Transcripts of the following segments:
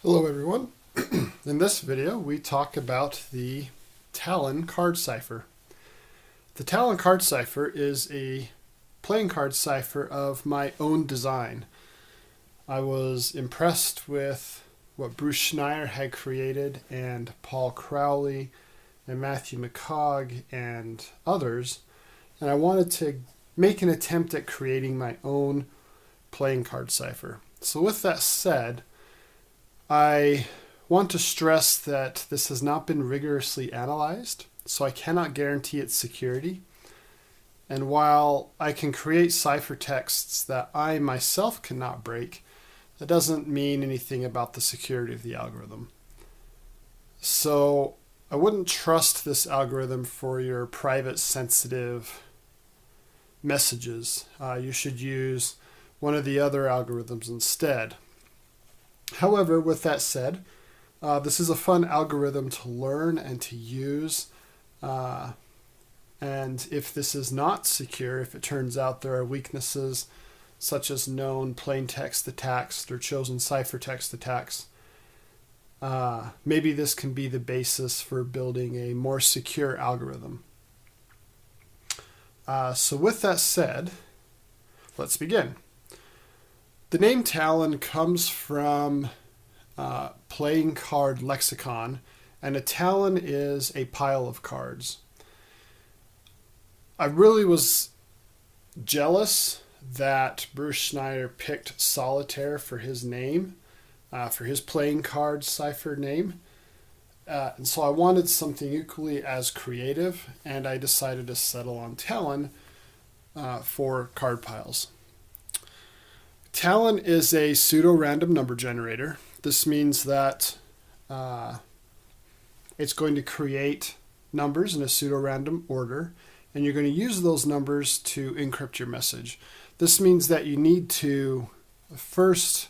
Hello everyone. In this video we talk about the Talon card cipher. The Talon card cipher is a playing card cipher of my own design. I was impressed with what Bruce Schneier had created, and Paul Crowley and Matthew McCogg and others, and I wanted to make an attempt at creating my own playing card cipher. So with that said, I want to stress that this has not been rigorously analyzed, so I cannot guarantee its security. And while I can create ciphertexts that I myself cannot break, that doesn't mean anything about the security of the algorithm. So I wouldn't trust this algorithm for your private sensitive messages. You should use one of the other algorithms instead. However, with that said, this is a fun algorithm to learn and to use. And if this is not secure, if it turns out there are weaknesses such as known plain text attacks or chosen ciphertext attacks, maybe this can be the basis for building a more secure algorithm. So with that said, let's begin. The name Talon comes from playing card lexicon, and a Talon is a pile of cards. I really was jealous that Bruce Schneier picked solitaire for his name, for his playing card cipher name. And so I wanted something equally as creative, and I decided to settle on Talon for card piles. Talon is a pseudo-random number generator. This means that it's going to create numbers in a pseudo-random order, and you're going to use those numbers to encrypt your message. This means that you need to first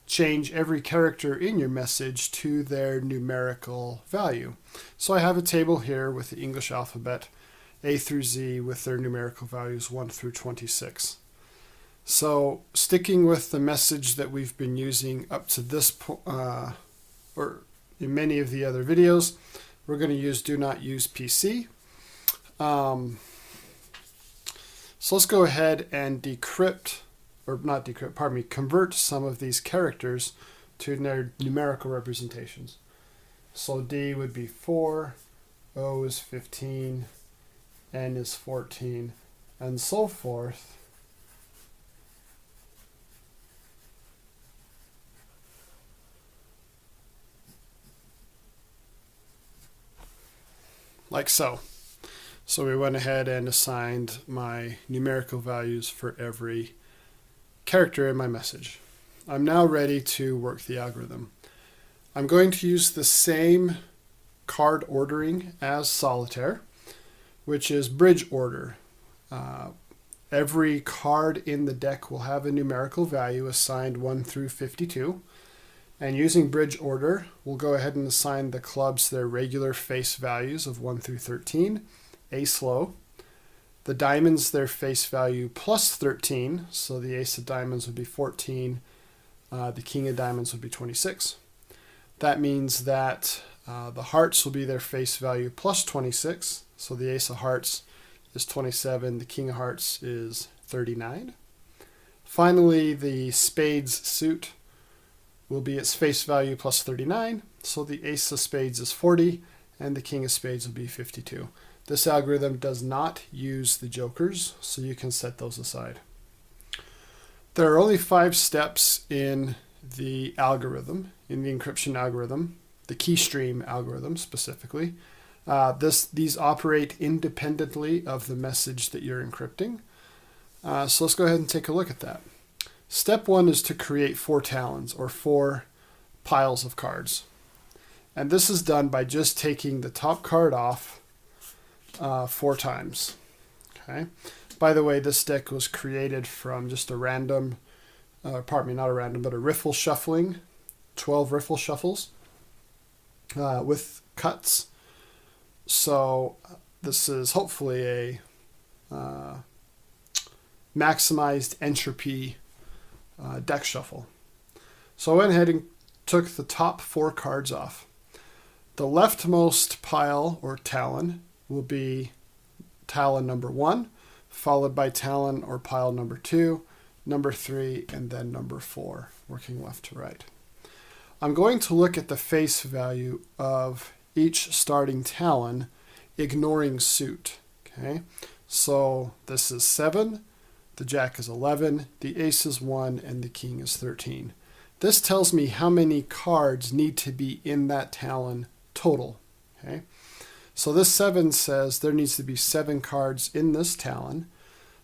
change every character in your message to their numerical value. So I have a table here with the English alphabet, A through Z, with their numerical values 1 through 26. So sticking with the message that we've been using up to this point, or in many of the other videos, we're going to use do not use PC. So let's go ahead and convert some of these characters to their numerical representations. So D would be 4, O is 15, N is 14, and so forth. Like so. So we went ahead and assigned my numerical values for every character in my message. I'm now ready to work the algorithm. I'm going to use the same card ordering as solitaire, which is bridge order. Every card in the deck will have a numerical value assigned 1 through 52. And using bridge order, we'll go ahead and assign the clubs their regular face values of 1 through 13, ace low. The diamonds their face value plus 13, so the ace of diamonds would be 14, the king of diamonds would be 26. That means that the hearts will be their face value plus 26, so the ace of hearts is 27, the king of hearts is 39. Finally, the spades suit will be its face value plus 39, so the ace of spades is 40, and the king of spades will be 52. This algorithm does not use the jokers, so you can set those aside. There are only 5 steps in the algorithm, in the encryption algorithm, the key stream algorithm specifically. These operate independently of the message that you're encrypting. So let's go ahead and take a look at that. Step 1 is to create 4 talons, or 4 piles of cards. And this is done by just taking the top card off 4 times. Okay. By the way, this deck was created from just a random, not a random, but a riffle shuffling, 12 riffle shuffles with cuts. So this is hopefully a maximized entropy deck shuffle. So I went ahead and took the top 4 cards off. The leftmost pile, or Talon, will be Talon number 1, followed by Talon or pile number 2, number 3, and then number 4, working left to right. I'm going to look at the face value of each starting Talon, ignoring suit. Okay, so this is 7, the Jack is 11, the Ace is 1, and the King is 13. This tells me how many cards need to be in that Talon total. Okay, so this 7 says there needs to be 7 cards in this Talon.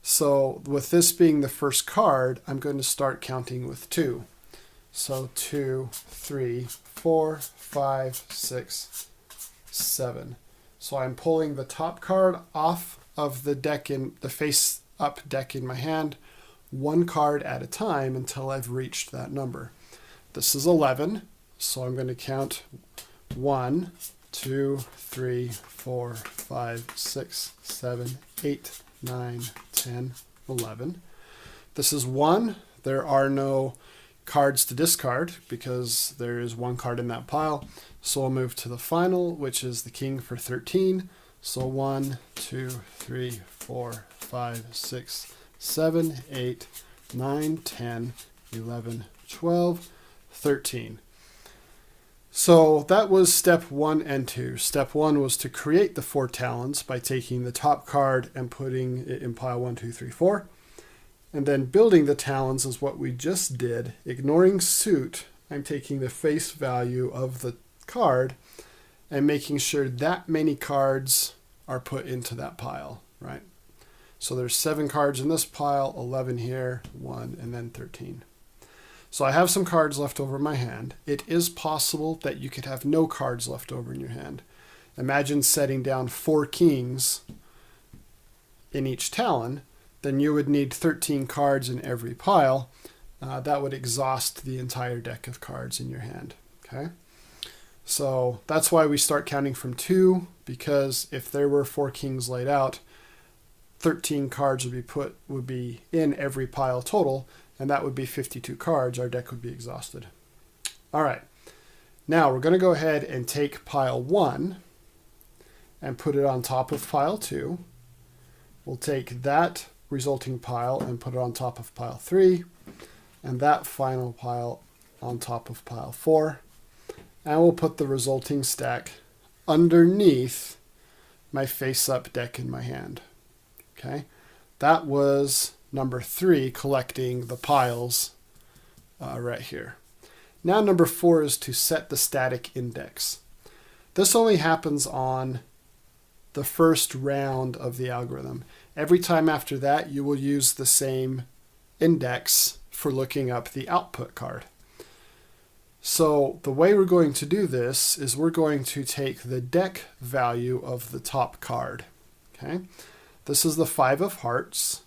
So with this being the first card, I'm going to start counting with 2. So 2, 3, 4, 5, 6, 7. So I'm pulling the top card off of the deck in the face up deck in my hand, 1 card at a time until I've reached that number. This is 11, so I'm going to count 1, 2, 3, 4, 5, 6, 7, 8, 9, 10, 11. This is 1. There are no cards to discard because there is 1 card in that pile. So I'll move to the final, which is the King for 13. So 1, 2, 3, 4, 5, 6, 7, 8, 9, 10, 11, 12, 13. So that was step 1 and 2. Step 1 was to create the 4 Talons by taking the top card and putting it in pile 1, 2, 3, 4. And then building the Talons is what we just did. Ignoring suit, I'm taking the face value of the card and making sure that many cards are put into that pile, right? So there's 7 cards in this pile, 11 here, 1, and then 13. So I have some cards left over in my hand. It is possible that you could have no cards left over in your hand. Imagine setting down 4 kings in each Talon. Then you would need 13 cards in every pile. That would exhaust the entire deck of cards in your hand. Okay, so that's why we start counting from 2, because if there were 4 kings laid out, 13 cards would be in every pile total, and that would be 52 cards. Our deck would be exhausted. All right, now we're going to go ahead and take pile 1 and put it on top of pile 2. We'll take that resulting pile and put it on top of pile 3, and that final pile on top of pile 4, and we'll put the resulting stack underneath my face-up deck in my hand. Okay, that was number 3, collecting the piles right here. Now number 4 is to set the static index. This only happens on the first round of the algorithm. Every time after that, you will use the same index for looking up the output card. So the way we're going to do this is we're going to take the deck value of the top card. Okay, this is the 5 of hearts.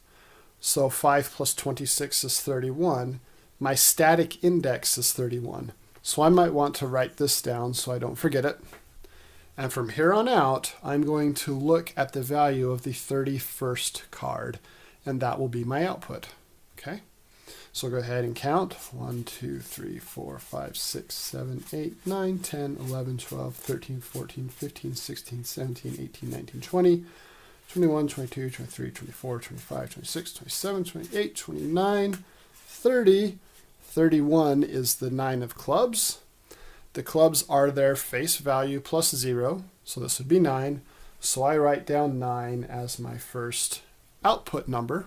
So 5 plus 26 is 31. My static index is 31. So I might want to write this down so I don't forget it. And from here on out, I'm going to look at the value of the 31st card, and that will be my output. Okay, so go ahead and count. 1, 2, 3, 4, 5, 6, 7, 8, 9, 10, 11, 12, 13, 14, 15, 16, 17, 18, 19, 20, 21, 22, 23, 24, 25, 26, 27, 28, 29, 30. 31 is the 9 of clubs. The clubs are their face value plus 0, so this would be 9. So I write down 9 as my first output number,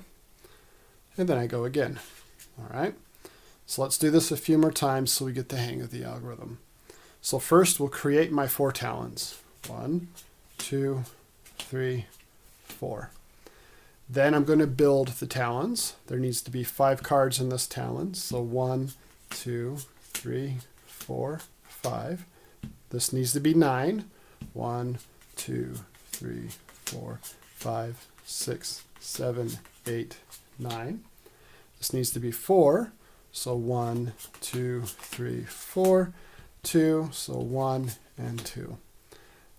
and then I go again. All right, so let's do this a few more times so we get the hang of the algorithm. So first we'll create my 4 Talons. 1, 2, 3, 4. Then I'm going to build the Talons. There needs to be 5 cards in this Talon. So 1, 2, 3, 4, 5. This needs to be 9. 1, 2, 3, 4, 5, 6, 7, 8, 9. This needs to be 4. So 1, 2, 3, 4, 2. So 1 and 2.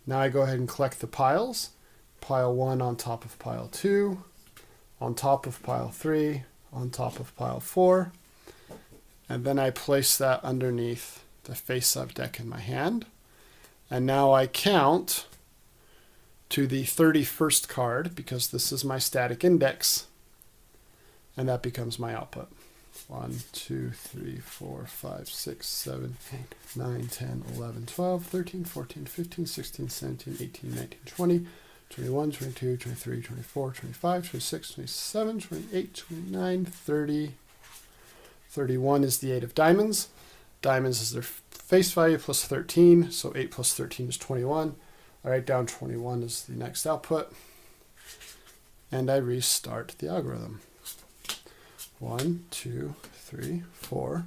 Now I go ahead and collect the piles. Pile 1 on top of pile 2, on top of pile 3, on top of pile 4, and then I place that underneath the face-up deck in my hand. And now I count to the 31st card because this is my static index. And that becomes my output. 1, 2, 3, 4, 5, 6, 7, 8, 9, 10, 11, 12, 13, 14, 15, 16, 17, 18, 19, 20, 21, 22, 23, 24, 25, 26, 27, 28, 29, 30. 31 is the 8 of diamonds. Diamonds is their face value plus 13, so 8 plus 13 is 21. I write down 21 as the next output, and I restart the algorithm. 1, 2, 3, 4,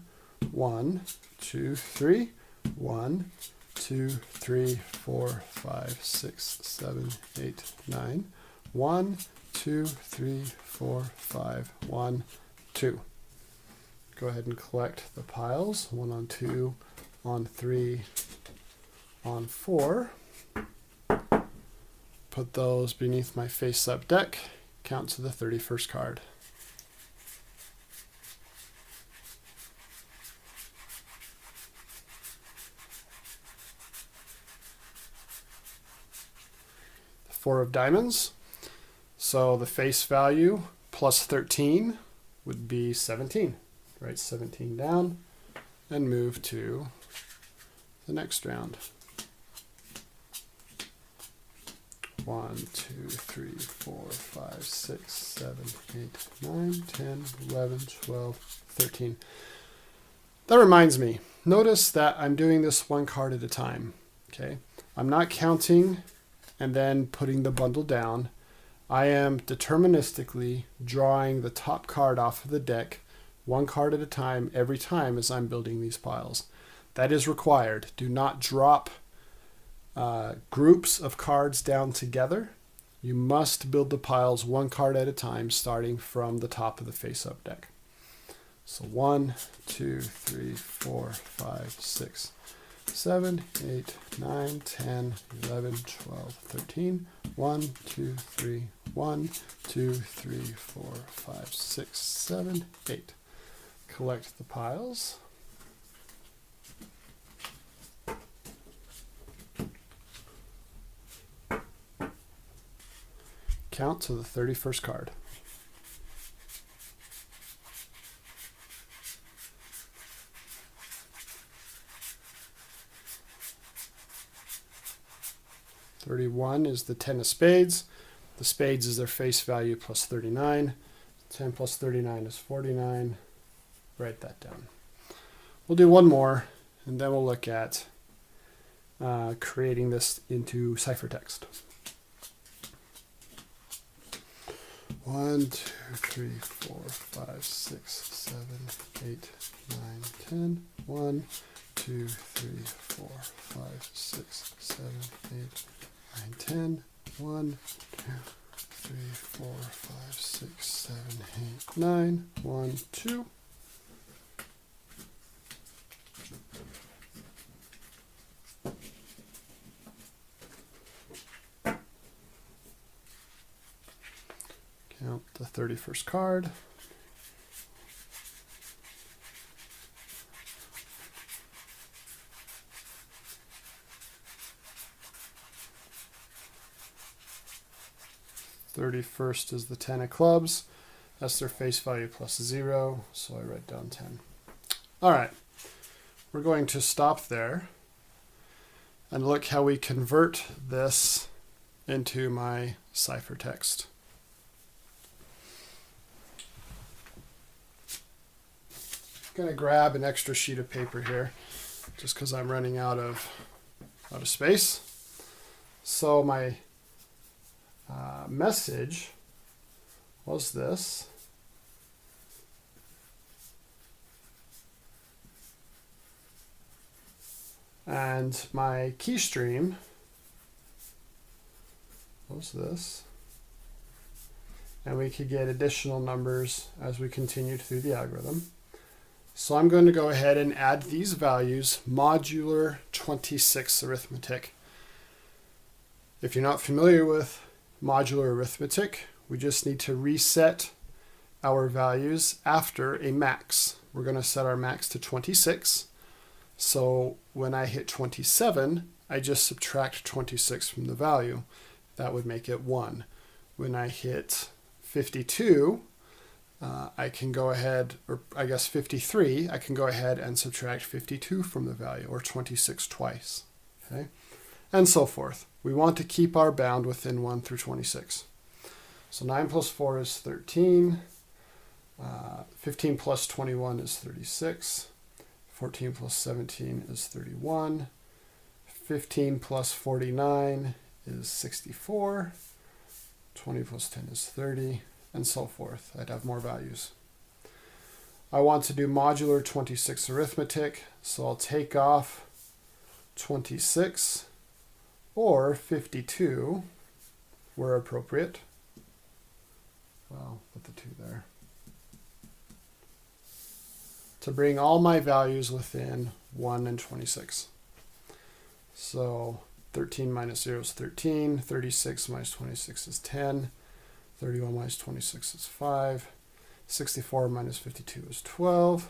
1, 2, 3, 1, 2, 3, 4, 5, 6, 7, 8, 9, 1, 2, 3, 4, 5, 1, 2. Go ahead and collect the piles, 1 on 2, on 3, on 4. Put those beneath my face-up deck, count to the 31st card. The 4 of diamonds, so the face value plus 13 would be 17. Write 17 down and move to the next round. 1, 2, 3, 4, 5, 6, 7, 8, 9, 10, 11, 12, 13. That reminds me, notice that I'm doing this one card at a time. Okay, I'm not counting and then putting the bundle down. I am deterministically drawing the top card off of the deck, one card at a time, every time as I'm building these piles. That is required. Do not drop groups of cards down together. You must build the piles one card at a time, starting from the top of the face-up deck. So 1, 2, 3, 4, 5, 6, 7, 8, 9, 10, 11, 12, 13. 1, 2, 3, 1, 2, 3, 4, 5, 6, 7, 8. Collect the piles. Count to the 31st card. $31 is the 10 of spades. The spades is their face value plus 39. 10 plus 39 is 49. Write that down. We'll do one more, and then we'll look at creating this into ciphertext. 1, 2, 3, 4, 5, 6, 7, 8, 9, 10. 1, 2, 3, 4, 5, 6, 7, 8, 9, 10. 1, 2, 3, 4, 5, 6, 7, 8, 9. 1, 2. Count the 31st card. $31st is the 10 of clubs. That's their face value plus 0, so I write down 10. All right, we're going to stop there and look how we convert this into my ciphertext. I'm going to grab an extra sheet of paper here just because I'm running out of space. So my message was this. And my key stream was this. And we could get additional numbers as we continued through the algorithm. So I'm going to go ahead and add these values, modular 26 arithmetic. If you're not familiar with modular arithmetic, we just need to reset our values after a max. We're going to set our max to 26. So when I hit 27, I just subtract 26 from the value. That would make it 1. When I hit 52, I can go ahead, or I guess 53, I can go ahead and subtract 52 from the value, or 26 twice. Okay? And so forth. We want to keep our bound within 1 through 26. So 9 plus 4 is 13. 15 plus 21 is 36. 14 plus 17 is 31. 15 plus 49 is 64. 20 plus 10 is 30, and so forth. I'd have more values. I want to do modular 26 arithmetic, so I'll take off 26 or 52 where appropriate. Well, put the 2 there. To bring all my values within 1 and 26. So 13 minus 0 is 13, 36 minus 26 is 10, 31 minus 26 is 5, 64 minus 52 is 12,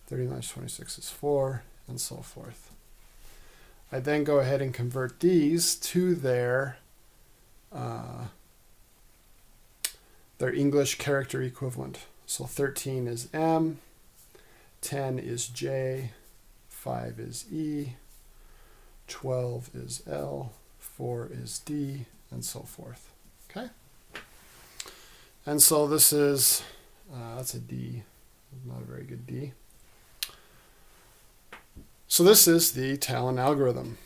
30 minus 26 is 4, and so forth. I then go ahead and convert these to their English character equivalent. So 13 is M, 10 is J, 5 is E, 12 is L, 4 is D, and so forth. Okay? And so this is, that's a D, not a very good D. So this is the Talon algorithm.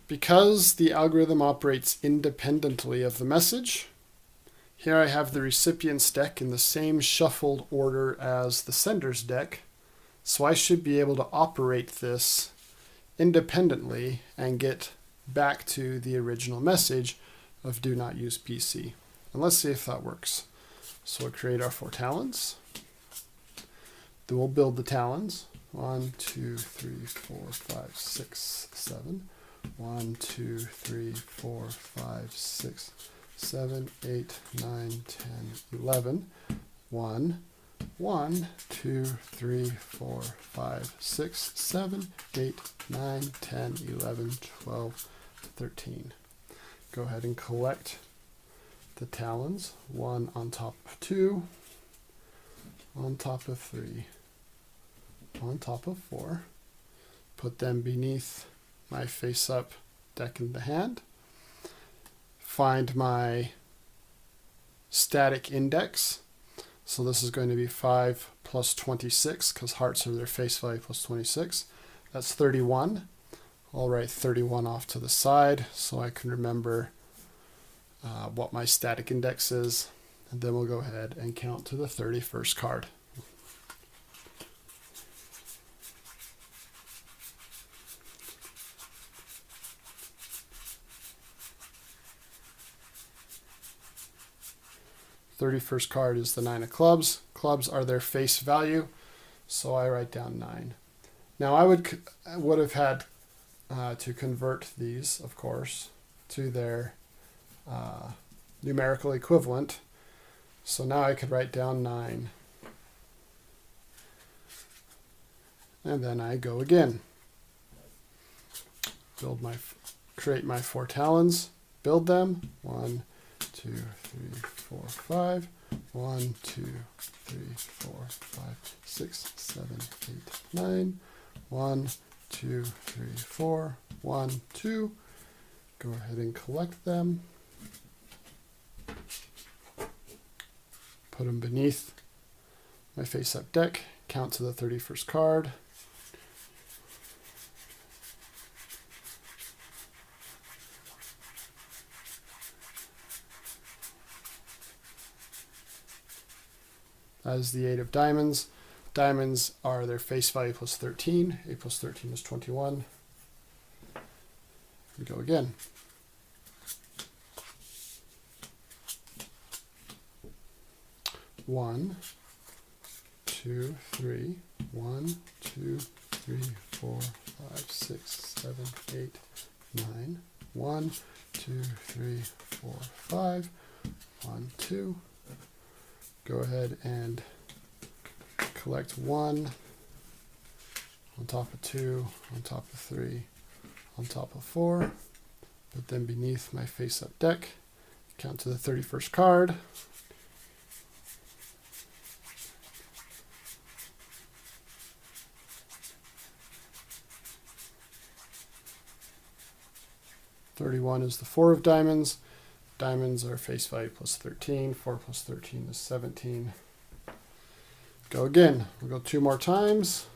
Because the algorithm operates independently of the message, here I have the recipient's deck in the same shuffled order as the sender's deck, so I should be able to operate this independently and get back to the original message of do not use PC. And let's see if that works. So we'll create our 4 talons. Then we'll build the talons. 1, 2, 3, 4, 5, 6, 7. 1, 2, 3, 4, 5, 6, 7, 8, 9, 10, 11. 1, 1, 2, 3, 4, 5, 6, 7, 8, 9, 10, 11, 12, 13. Go ahead and collect the talons. 1 on top of 2, on top of 3, on top of 4. Put them beneath my face-up deck in the hand. Find my static index. So this is going to be 5 plus 26, because hearts are their face value plus 26. That's 31. I'll write 31 off to the side so I can remember what my static index is. And then we'll go ahead and count to the 31st card. The 31st card is the 9 of clubs. Clubs are their face value, so I write down 9. Now I would have had to convert these, of course, to their numerical equivalent. So now I could write down 9. And then I go again. Create my 4 talons, build them. 1, 2, 3, 4, 5. 1, 2, 3, 4, 5, 6, 7, 8, 9. 1, 2, 3, 4. 1, 2. Go ahead and collect them. Put them beneath my face-up deck. Count to the 31st card. That is the 8 of diamonds. Diamonds are their face value plus 13. 8 plus 13 is 21. We go again. One, 2, 3. 1, 2, 3, 4, 5, 6, 7, 8, 9. 1, 2, 3, 4, 5. 1, 2. Go ahead and collect 1 on top of 2, on top of 3, on top of 4. But then beneath my face-up deck, count to the 31st card. $31 is the 4 of diamonds. Diamonds are face value plus 13. 4 plus 13 is 17. Go again. We'll go 2 more times.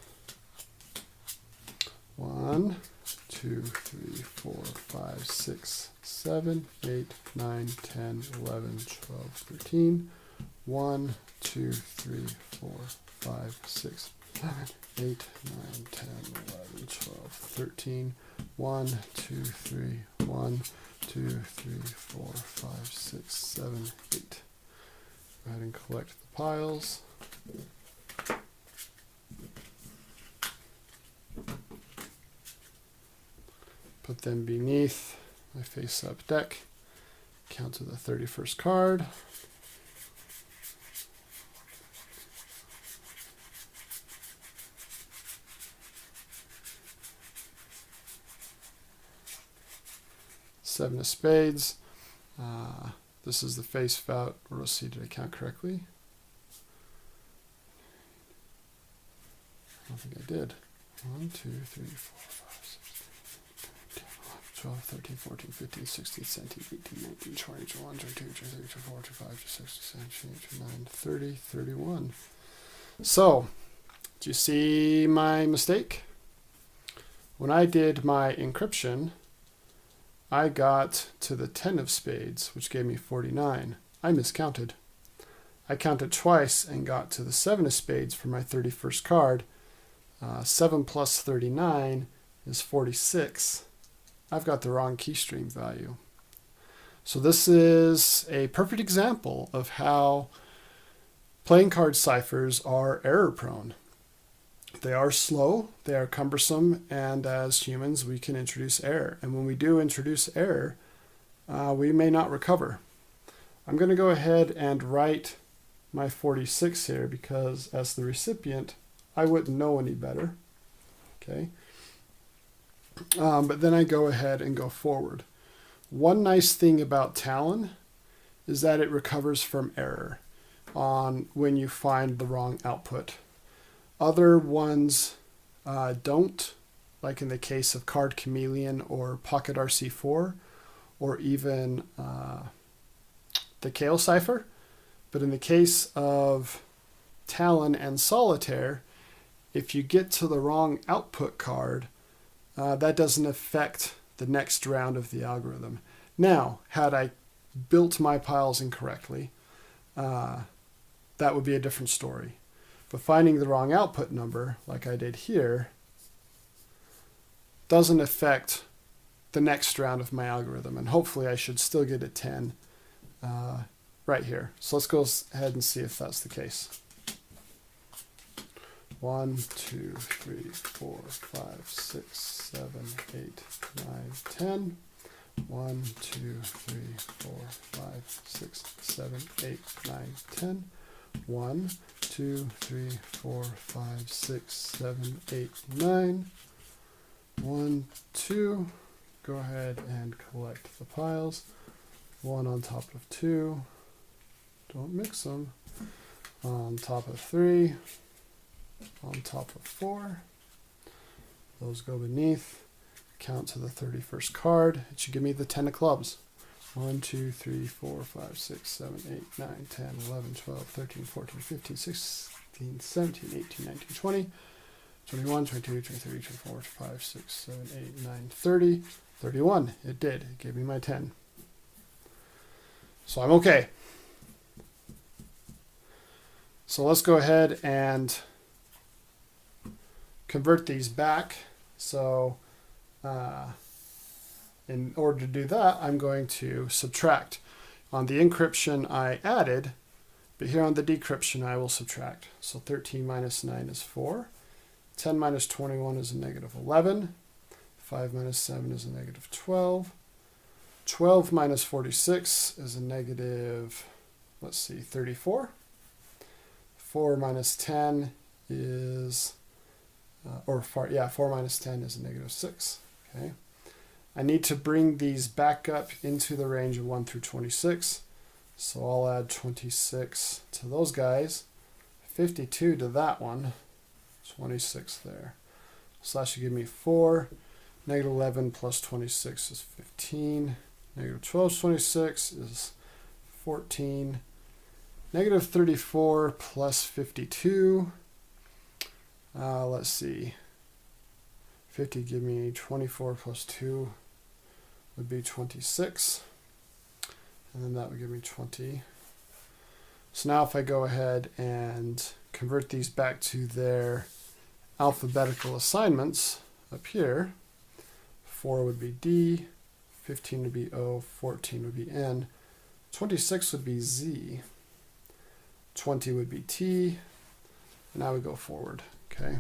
1, 2, 3, 4, 5, 6, 7, 8, 9, 10, 11, 12, 13. 1, 2, 3, 4, 5, 6, 7, 8, 9, 10, 11, 12, 13. 1, 2, 3, 1, 2, 3, 4, 5, 6, 7, 8. Go ahead and collect the piles. Put them beneath my face-up deck. Count to the 31st card. Seven of spades. This is the face value. Let's see, did I count correctly? I don't think I did. 1, 2, 3, 4, 5, 6, 12, 13, 14, 15, 16, 17, 18, 19, 20, 21, 22, 23, 24, 25, 26, 27, 28, 29, 30, 31. So, do you see my mistake? When I did my encryption, I got to the 10 of spades, which gave me 49. I miscounted. I counted twice and got to the 7 of spades for my 31st card. 7 plus 39 is 46. I've got the wrong key stream value. So this is a perfect example of how playing card ciphers are error prone. They are slow, they are cumbersome, and as humans we can introduce error. And when we do introduce error, we may not recover. I'm going to go ahead and write my 46 here because as the recipient, I wouldn't know any better. Okay. But then I go ahead and go forward. One nice thing about Talon is that it recovers from error on when you find the wrong output. Other ones don't, like in the case of Card Chameleon or Pocket RC4, or even the Kale cipher. But in the case of Talon and Solitaire, if you get to the wrong output card, that doesn't affect the next round of the algorithm. Now, had I built my piles incorrectly, that would be a different story. But finding the wrong output number, like I did here, doesn't affect the next round of my algorithm. And hopefully I should still get a 10 right here. So let's go ahead and see if that's the case. 1, 2, 3, 4, 5, 6, 7, 8, 9, 10. 1, 2, 3, 4, 5, 6, 7, 8, 9, 10. 1, 2, 3, 4, 5, 6, 7, 8, 9. 1, 2. Go ahead and collect the piles. 1 on top of 2. Don't mix them. On top of 3. On top of 4. Those go beneath. Count to the 31st card. It should give me the 10 of clubs. 1, 2, 3, 4, 5, 6, 7, 8, 9, 10, 11, 12, 13, 14, 15, 16, 17, 18, 19, 20, 21, 22, 23, 24, 25, 6, 7, 8, 9, 30, 31. It did. It gave me my 10. So I'm okay. So let's go ahead and convert these back. So in order to do that, I'm going to subtract. On the encryption I added, but here on the decryption I will subtract. So 13 minus 9 is 4. 10 minus 21 is a negative 11. 5 minus 7 is a negative 12. 12 minus 46 is a negative, let's see, 34. 4 minus 10 is 4 minus 10 is a negative 6. Okay. I need to bring these back up into the range of 1 through 26. So I'll add 26 to those guys, 52 to that one, 26 there. So that should give me 4. Negative 11 plus 26 is 15. Negative 12 plus 26 is 14. Negative 34 plus 52. Let's see. 50 give me 24 plus 2 would be 26. And then that would give me 20. So now if I go ahead and convert these back to their alphabetical assignments up here, 4 would be D, 15 would be O, 14 would be N, 26 would be Z, 20 would be T, and I would go forward. Okay.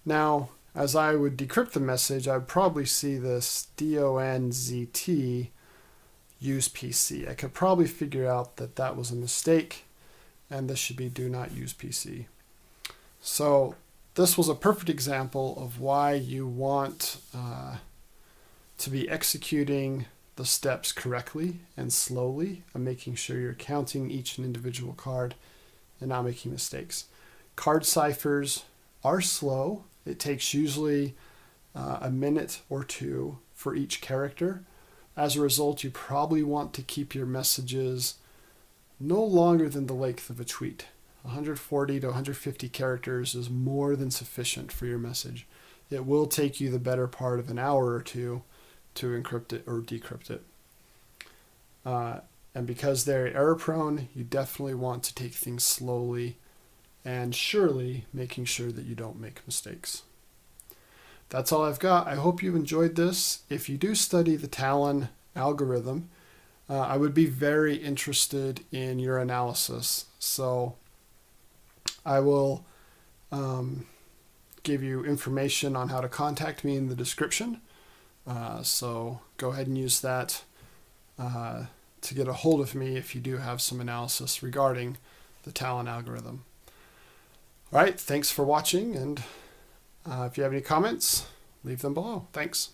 Now, as I would decrypt the message, I would probably see this DONZT use PC. I could probably figure out that that was a mistake, and this should be do not use PC. So this was a perfect example of why you want to be executing the steps correctly and slowly, and making sure you're counting each individual card and not making mistakes. Card ciphers are slow. It takes usually a minute or two for each character. As a result, you probably want to keep your messages no longer than the length of a tweet. 140 to 150 characters is more than sufficient for your message. It will take you the better part of an hour or two to encrypt it or decrypt it. And because they're error prone, you definitely want to take things slowly and surely, making sure that you don't make mistakes. That's all I've got. I hope you've enjoyed this. If you do study the Talon algorithm, I would be very interested in your analysis. So I will give you information on how to contact me in the description. So go ahead and use that to get a hold of me if you do have some analysis regarding the Talon algorithm. All right, thanks for watching, and if you have any comments, leave them below. Thanks.